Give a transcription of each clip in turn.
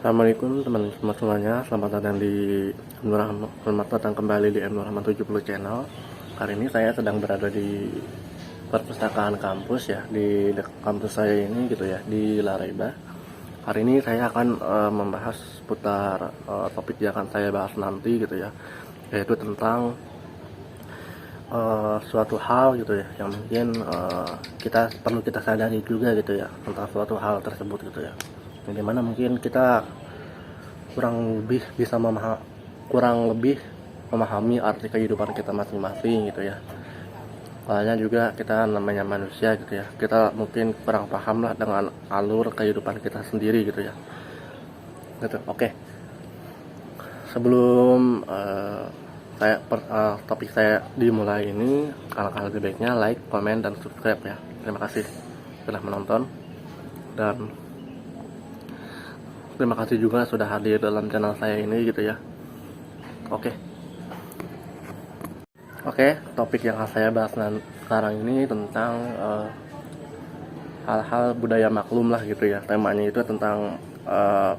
Assalamualaikum teman-teman semuanya, selamat datang selamat datang kembali di M Nur Rahman 70 channel. Hari ini saya sedang berada di perpustakaan kampus ya, di kampus saya ini gitu ya, di Laraiba. Hari ini saya akan membahas seputar topik yang akan saya bahas nanti gitu ya, yaitu tentang suatu hal gitu ya, yang mungkin kita perlu kita sadari juga gitu ya, tentang suatu hal tersebut gitu ya. Bagaimana mungkin kita kurang lebih memahami arti kehidupan kita masing-masing gitu ya. Soalnya juga kita namanya manusia gitu ya, kita mungkin kurang paham lah dengan alur kehidupan kita sendiri gitu ya. Gitu. Oke. Sebelum topik saya dimulai ini, alangkah lebih baiknya like, komen, dan subscribe ya. Terima kasih sudah menonton, dan terima kasih juga sudah hadir dalam channel saya ini gitu ya. Oke, topik yang akan saya bahas sekarang ini tentang hal-hal budaya maklum lah gitu ya. Temanya itu tentang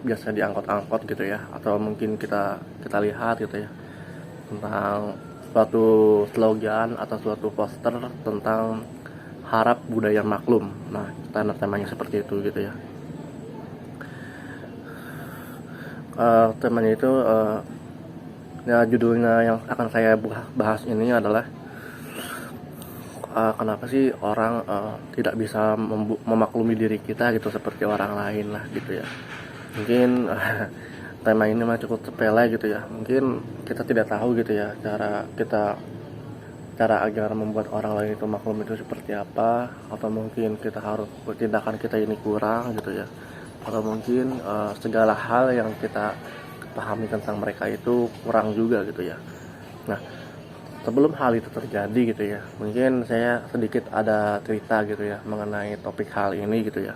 biasa diangkut-angkut gitu ya, atau mungkin kita lihat gitu ya, tentang suatu slogan atau suatu poster tentang harap budaya maklum. Nah, temanya seperti itu gitu ya. Temanya itu ya, judulnya yang akan saya bahas ini adalah kenapa sih orang tidak bisa memaklumi diri kita gitu seperti orang lain lah gitu ya. Mungkin tema ini mah cukup sepele gitu ya, mungkin kita tidak tahu gitu ya cara agar membuat orang lain itu maklum itu seperti apa, atau mungkin kita harus tindakan kita ini kurang gitu ya, atau mungkin segala hal yang kita pahami tentang mereka itu kurang juga gitu ya. Nah, sebelum hal itu terjadi gitu ya, mungkin saya sedikit ada cerita gitu ya mengenai topik hal ini gitu ya.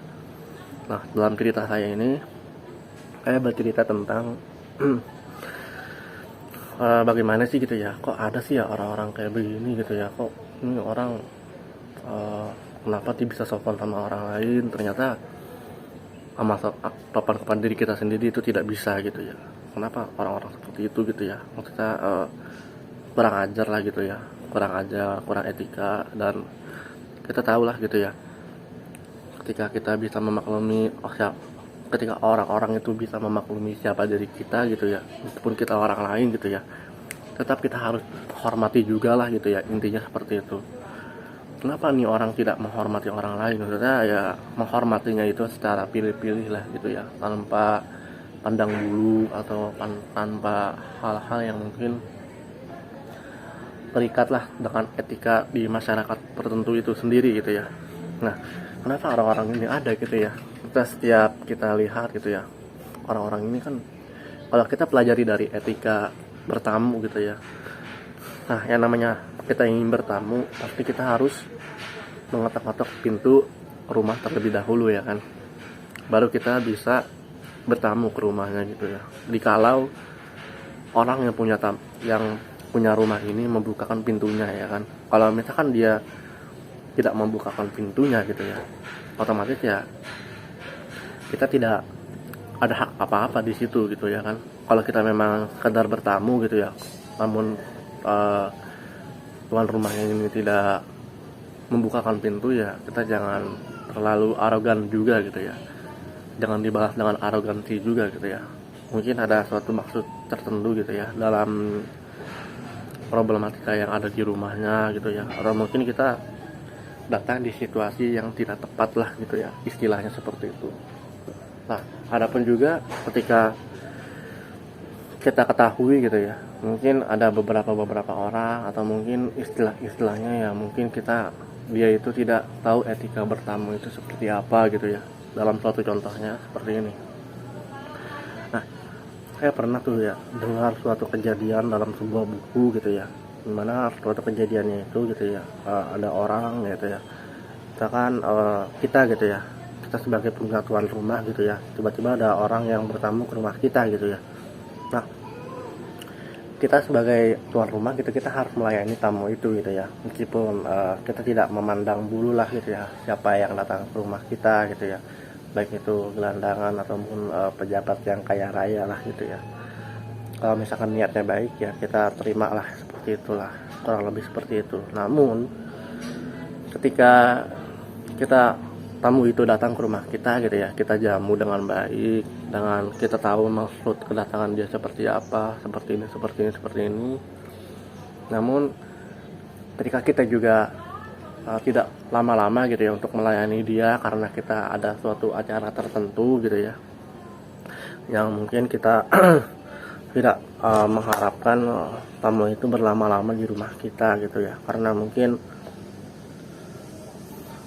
Nah, dalam cerita saya ini, saya bercerita tentang bagaimana sih gitu ya, kok ada sih ya orang-orang kayak begini gitu ya, kok ini orang kenapa dia bisa sopan sama orang lain, ternyata sama sopan kepada diri kita sendiri itu tidak bisa gitu ya. Kenapa orang-orang seperti itu gitu ya, maksudnya kurang ajar lah gitu ya, kurang etika. Dan kita tahu lah gitu ya, ketika kita bisa memaklumi ketika orang-orang itu bisa memaklumi siapa diri kita gitu ya, meskipun kita orang lain gitu ya, tetap kita harus hormati juga lah gitu ya, intinya seperti itu. Kenapa nih orang tidak menghormati orang lain? Maksudnya ya menghormatinya itu secara pilih-pilih lah gitu ya, tanpa pandang bulu atau tanpa hal-hal yang mungkin terikat lah dengan etika di masyarakat tertentu itu sendiri gitu ya. Nah, kenapa orang-orang ini ada gitu ya? Setiap kita lihat gitu ya, orang-orang ini kan kalau kita pelajari dari etika bertamu gitu ya. Nah, yang namanya kita ingin bertamu, pasti kita harus mengetok-ketok pintu rumah terlebih dahulu ya kan, baru kita bisa bertamu ke rumahnya gitu ya. Dikalau orang yang punya rumah ini membukakan pintunya ya kan, kalau misalkan dia tidak membukakan pintunya gitu ya, otomatis ya kita tidak ada hak apa-apa di situ gitu ya kan. Kalau kita memang sekedar bertamu gitu ya, namun tuan rumahnya ini tidak membukakan pintu, ya kita jangan terlalu arogan juga gitu ya, jangan dibalas dengan arogansi juga gitu ya. Mungkin ada suatu maksud tertentu gitu ya dalam problematika yang ada di rumahnya gitu ya, atau mungkin kita datang di situasi yang tidak tepat lah gitu ya, istilahnya seperti itu. Nah, adapun juga ketika kita ketahui gitu ya, mungkin ada beberapa orang atau mungkin istilahnya ya, mungkin dia itu tidak tahu etika bertamu itu seperti apa gitu ya. Dalam suatu contohnya seperti ini. Nah, saya pernah tuh ya dengar suatu kejadian dalam sebuah buku gitu ya, dimana suatu kejadiannya itu gitu ya, ada orang gitu ya, misalkan kita gitu ya, kita sebagai punya tuan rumah gitu ya, tiba-tiba ada orang yang bertamu ke rumah kita gitu ya. Nah, kita sebagai tuan rumah gitu, kita harus melayani tamu itu gitu ya, meskipun kita tidak memandang bulu lah gitu ya siapa yang datang ke rumah kita gitu ya. baik itu gelandangan ataupun pejabat yang kaya raya lah gitu ya. Kalau misalkan niatnya baik ya kita terima lah, seperti itulah, kurang lebih seperti itu. Namun ketika kita tamu itu datang ke rumah kita gitu ya, kita jamu dengan baik, dengan kita tahu maksud kedatangan dia seperti apa, seperti ini, seperti ini, seperti ini. Namun ketika kita juga tidak lama-lama gitu ya untuk melayani dia, karena kita ada suatu acara tertentu gitu ya, yang mungkin kita tidak mengharapkan tamu itu berlama-lama di rumah kita gitu ya, karena mungkin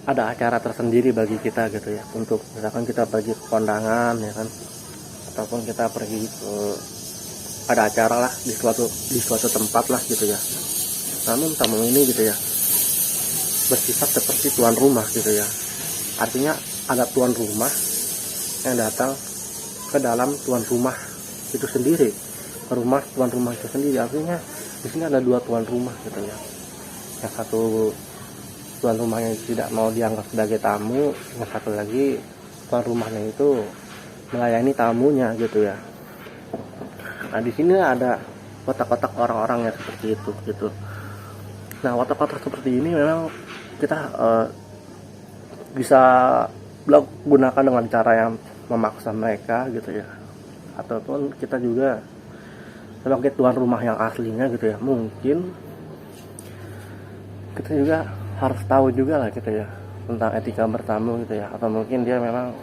ada acara tersendiri bagi kita gitu ya, untuk misalkan kita pergi ke kondangan ya kan, ataupun kita pergi ke ada acara lah di suatu tempat lah gitu ya. Namun tamu ini gitu ya bersifat seperti tuan rumah gitu ya, artinya ada tuan rumah yang datang ke dalam tuan rumah itu sendiri, ke rumah tuan rumah itu sendiri. Artinya di sini ada dua tuan rumah gitu ya, yang satu tuan rumahnya tidak mau dianggap sebagai tamu, yang satu lagi tuan rumahnya itu melayani tamunya gitu ya. Nah di sini ada kotak-kotak orang-orang yang seperti itu gitu. Nah kotak-kotak seperti ini memang kita bisa gunakan dengan cara yang memaksa mereka gitu ya, ataupun kita juga sebagai tuan rumah yang aslinya gitu ya, mungkin kita juga harus tahu juga lah gitu ya tentang etika bertamu gitu ya, atau mungkin dia memang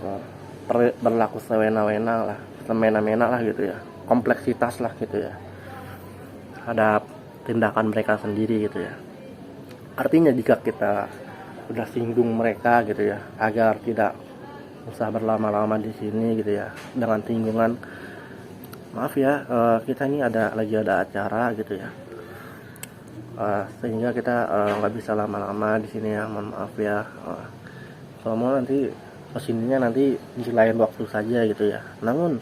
berlaku sewena-wena lah, semena-mena lah gitu ya, kompleksitas lah gitu ya, ada tindakan mereka sendiri gitu ya. Artinya jika kita udah singgung mereka gitu ya, agar tidak usah berlama-lama di sini gitu ya, dengan singgungan, maaf ya kita ini lagi ada acara gitu ya, sehingga kita nggak bisa lama-lama di sini ya, mohon maaf ya, kalau mau nanti kesininya nanti di lain waktu saja gitu ya. Namun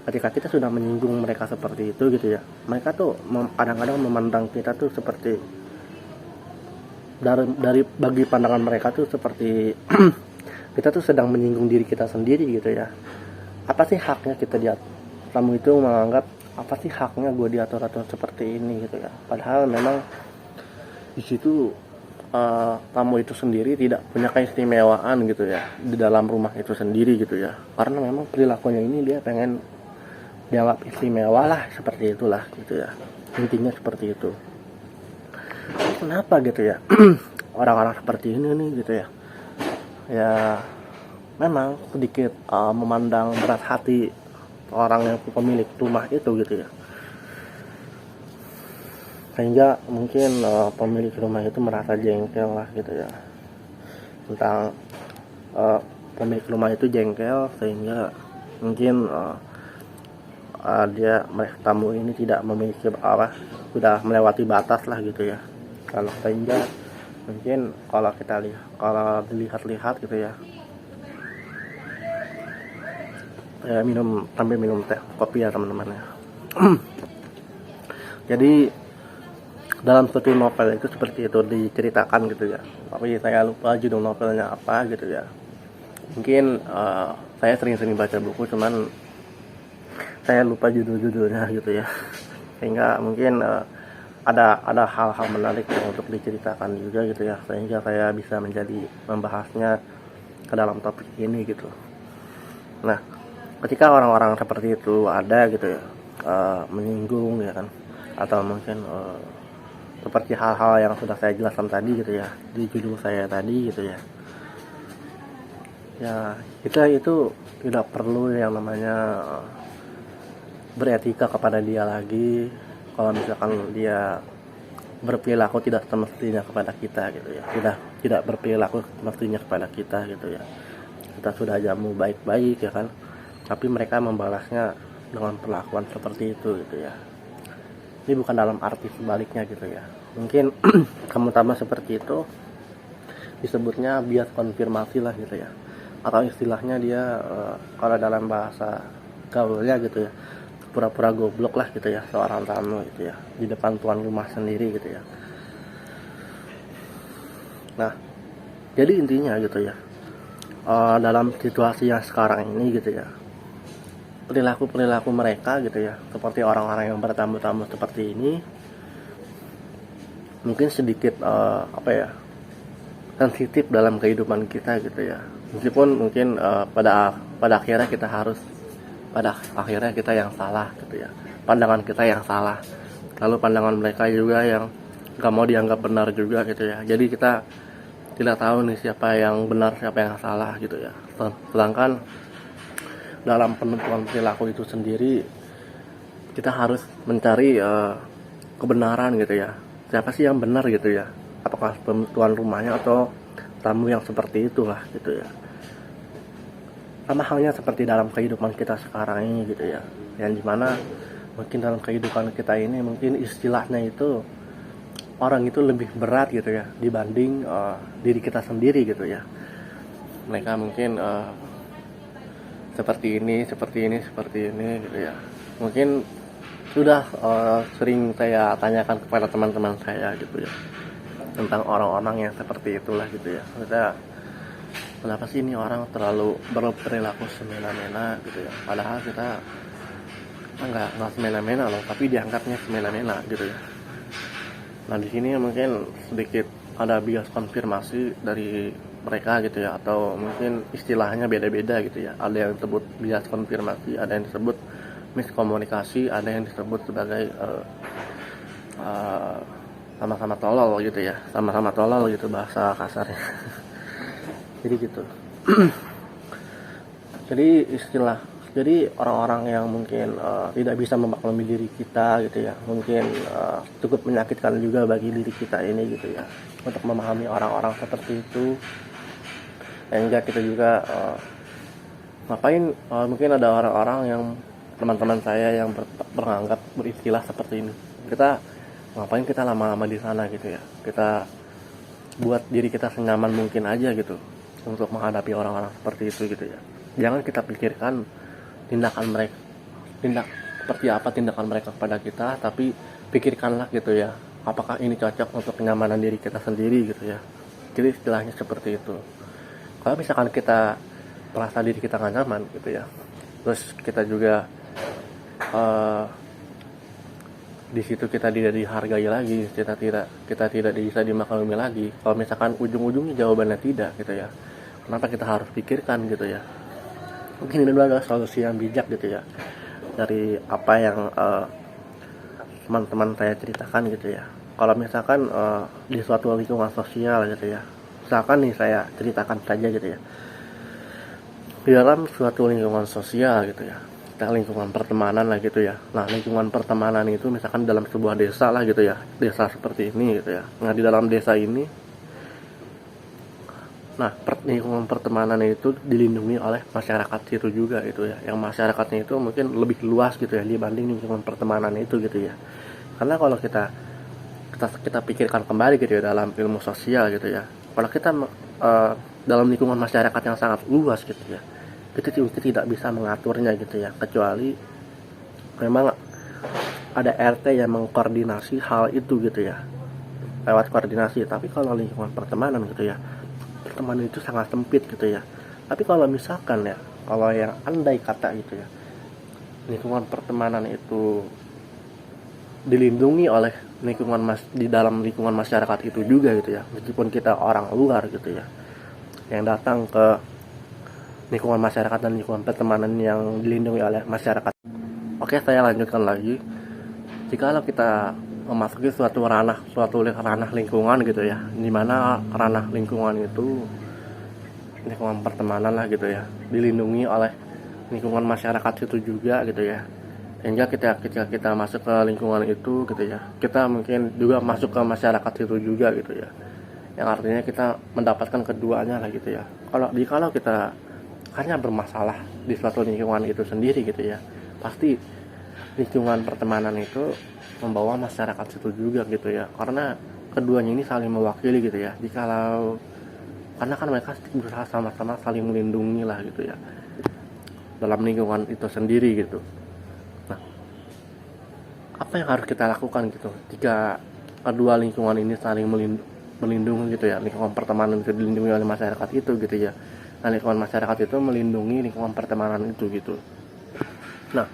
ketika kita sudah menyinggung mereka seperti itu gitu ya, mereka tuh kadang-kadang memandang kita tuh seperti dari bagi pandangan mereka tuh seperti kita tuh sedang menyinggung diri kita sendiri gitu ya. Apa sih haknya kita tamu itu menganggap, apa sih haknya gue diatur-atur seperti ini gitu ya. Padahal memang di situ tamu itu sendiri tidak punya keistimewaan gitu ya di dalam rumah itu sendiri gitu ya, karena memang perilakunya ini dia pengen dianggap istimewa lah, seperti itulah gitu ya, intinya seperti itu. Kenapa gitu ya orang-orang seperti ini nih gitu ya, ya memang sedikit memandang berat hati orang yang pemilik rumah itu gitu ya, sehingga mungkin pemilik rumah itu merasa jengkel lah gitu ya, tentang pemilik rumah itu jengkel, sehingga mungkin tamu ini tidak memiliki sudah melewati batas lah gitu ya. Kalau sehingga mungkin kalau dilihat-lihat gitu ya, sambil minum teh kopi ya teman-teman ya. Jadi dalam suatu novel itu seperti itu diceritakan gitu ya, tapi saya lupa judul novelnya apa gitu ya. Mungkin saya sering-sering baca buku, cuman saya lupa judul-judulnya gitu ya, sehingga mungkin ada hal-hal menarik untuk diceritakan juga gitu ya, sehingga saya bisa membahasnya ke dalam topik ini gitu. Nah ketika orang-orang seperti itu ada gitu ya, menyinggung ya kan, atau mungkin seperti hal-hal yang sudah saya jelaskan tadi gitu ya di judul saya tadi gitu ya, ya kita itu tidak perlu yang namanya beretika kepada dia lagi kalau misalkan dia berperilaku tidak semestinya kepada kita gitu ya, tidak berperilaku semestinya kepada kita gitu ya. Kita sudah jamu baik-baik ya kan, tapi mereka membalasnya dengan perlakuan seperti itu gitu ya. Ini bukan dalam arti sebaliknya gitu ya. Mungkin kamu seperti itu disebutnya bias konfirmasi lah gitu ya, atau istilahnya dia kalau dalam bahasa gaulnya gitu ya, pura-pura goblok lah gitu ya seorang tamu gitu ya di depan tuan rumah sendiri gitu ya. Nah jadi intinya gitu ya, dalam situasi yang sekarang ini gitu ya, perilaku mereka gitu ya, seperti orang-orang yang bertamu-tamu seperti ini mungkin sedikit sensitif dalam kehidupan kita gitu ya. Meskipun mungkin pada akhirnya kita yang salah gitu ya, pandangan kita yang salah, lalu pandangan mereka juga yang gak mau dianggap benar juga gitu ya. Jadi kita tidak tahu nih siapa yang benar siapa yang salah gitu ya. Sedangkan dalam penentuan perilaku itu sendiri kita harus mencari kebenaran gitu ya, siapa sih yang benar gitu ya, apakah tuan rumahnya atau tamu yang seperti itulah gitu ya. Sama halnya seperti dalam kehidupan kita sekarang ini gitu ya, yang dimana mungkin dalam kehidupan kita ini mungkin istilahnya itu orang itu lebih berat gitu ya dibanding diri kita sendiri gitu ya. Mereka mungkin seperti ini gitu ya. Mungkin sudah sering saya tanyakan kepada teman-teman saya gitu ya, tentang orang-orang yang seperti itulah gitu ya. Maksudnya kenapa sih ini orang terlalu berperilaku semena-mena gitu ya, padahal kita nggak semena-mena loh, tapi dianggapnya semena-mena gitu ya. Nah di sini mungkin sedikit ada bias konfirmasi dari mereka gitu ya, atau mungkin istilahnya beda-beda gitu ya. Ada yang disebut bias konfirmasi, ada yang disebut miskomunikasi, ada yang disebut sebagai sama-sama tolol gitu ya, sama-sama tolol gitu bahasa kasarnya. Jadi gitu. Jadi orang-orang yang mungkin tidak bisa memaklumi diri kita gitu ya, mungkin cukup menyakitkan juga bagi diri kita ini gitu ya, untuk memahami orang-orang seperti itu. Sehingga kita juga mungkin ada orang-orang yang teman-teman saya yang beranggap beristilah seperti ini, ngapain kita lama-lama di sana gitu ya, kita buat diri kita senyaman mungkin aja gitu untuk menghadapi orang-orang seperti itu gitu ya. Jangan kita pikirkan seperti apa tindakan mereka kepada kita, tapi pikirkanlah gitu ya, apakah ini cocok untuk kenyamanan diri kita sendiri gitu ya. Jadi istilahnya seperti itu. Kalau misalkan kita merasa diri kita gak nyaman gitu ya, terus kita juga di situ kita tidak dihargai lagi, kita tidak bisa dimaklumi lagi. Kalau misalkan ujung-ujungnya jawabannya tidak gitu ya, kenapa kita harus pikirkan gitu ya. Mungkin ini adalah solusi yang bijak gitu ya, dari apa yang teman-teman saya ceritakan gitu ya. Kalau misalkan di suatu lingkungan sosial gitu ya, misalkan nih saya ceritakan saja gitu ya, di dalam suatu lingkungan sosial gitu ya, kita lingkungan pertemanan lah gitu ya. Nah lingkungan pertemanan itu misalkan dalam sebuah desa lah gitu ya, desa seperti ini gitu ya. Nah di dalam desa ini, lingkungan pertemanan itu dilindungi oleh masyarakat situ juga gitu ya. Yang masyarakatnya itu mungkin lebih luas gitu ya dibanding lingkungan pertemanan itu gitu ya. Karena kalau kita pikirkan kembali gitu ya dalam ilmu sosial gitu ya, kalau kita dalam lingkungan masyarakat yang sangat luas gitu ya, kita tidak bisa mengaturnya gitu ya, kecuali memang ada RT yang mengkoordinasi hal itu gitu ya, lewat koordinasi. Tapi kalau lingkungan pertemanan gitu ya, pertemanan itu sangat sempit gitu ya. Tapi kalau misalkan ya, kalau yang andai kata gitu ya, lingkungan pertemanan itu dilindungi oleh di dalam lingkungan masyarakat itu juga gitu ya, meskipun kita orang luar gitu ya, yang datang ke lingkungan masyarakat dan lingkungan pertemanan yang dilindungi oleh masyarakat. Oke, saya lanjutkan lagi. Jikalau kita memasuki suatu ranah lingkungan gitu ya, dimana ranah lingkungan itu lingkungan pertemanan lah gitu ya, dilindungi oleh lingkungan masyarakat itu juga gitu ya. Sehingga ketika kita masuk ke lingkungan itu gitu ya, kita mungkin juga masuk ke masyarakat itu juga gitu ya, yang artinya kita mendapatkan keduanya lah gitu ya. Kalau kita hanya bermasalah di suatu lingkungan itu sendiri gitu ya, pasti lingkungan pertemanan itu membawa masyarakat situ juga gitu ya, karena keduanya ini saling mewakili gitu ya. Karena kan mereka berusaha sama-sama saling melindungi lah gitu ya dalam lingkungan itu sendiri gitu. Nah, apa yang harus kita lakukan gitu jika kedua lingkungan ini saling melindungi gitu ya, lingkungan pertemanan itu dilindungi oleh masyarakat itu gitu ya. Nah, lingkungan masyarakat itu melindungi lingkungan pertemanan itu gitu. Nah,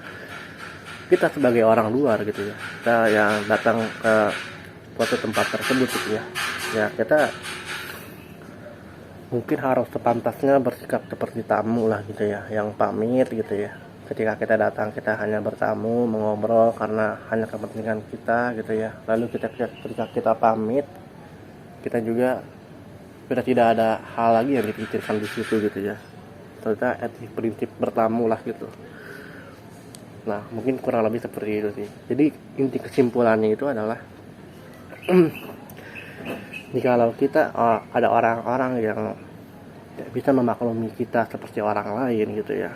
kita sebagai orang luar gitu ya, kita yang datang ke suatu tempat tersebut gitu ya, ya kita mungkin harus sepantasnya bersikap seperti tamu lah gitu ya, yang pamit gitu ya. Ketika kita datang, kita hanya bertamu, mengobrol karena hanya kepentingan kita gitu ya. Lalu ketika kita pamit, kita juga sudah tidak ada hal lagi yang dipikirkan di situ gitu ya. Ternyata etik prinsip bertamu lah gitu. Nah, mungkin kurang lebih seperti itu sih. Jadi inti kesimpulannya itu adalah jikalau kita ada orang-orang yang tidak bisa memaklumi kita seperti orang lain gitu ya,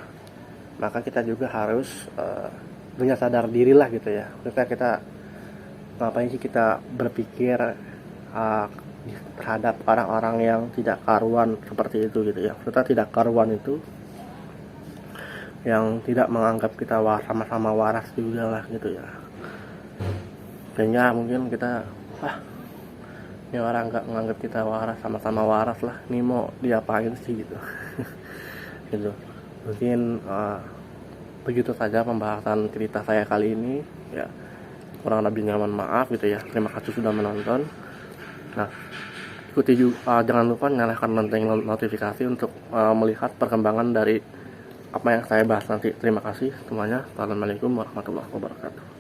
maka kita juga harus punya sadar diri lah gitu ya. Kita ngapain sih kita berpikir terhadap orang-orang yang tidak karuan seperti itu gitu ya. Kita tidak karuan itu yang tidak menganggap kita sama-sama waras juga lah gitu ya. Sehingga mungkin kita ini orang nggak menganggap kita waras, sama-sama waras lah, ini mau diapain sih gitu. Gitu. Mungkin begitu saja pembahasan cerita saya kali ini ya, kurang lebihnya mohon maaf gitu ya. Terima kasih sudah menonton. Nah, ikuti juga, jangan lupa nyalakan lonceng notifikasi untuk melihat perkembangan dari apa yang saya bahas nanti. Terima kasih semuanya. Assalamualaikum warahmatullahi wabarakatuh.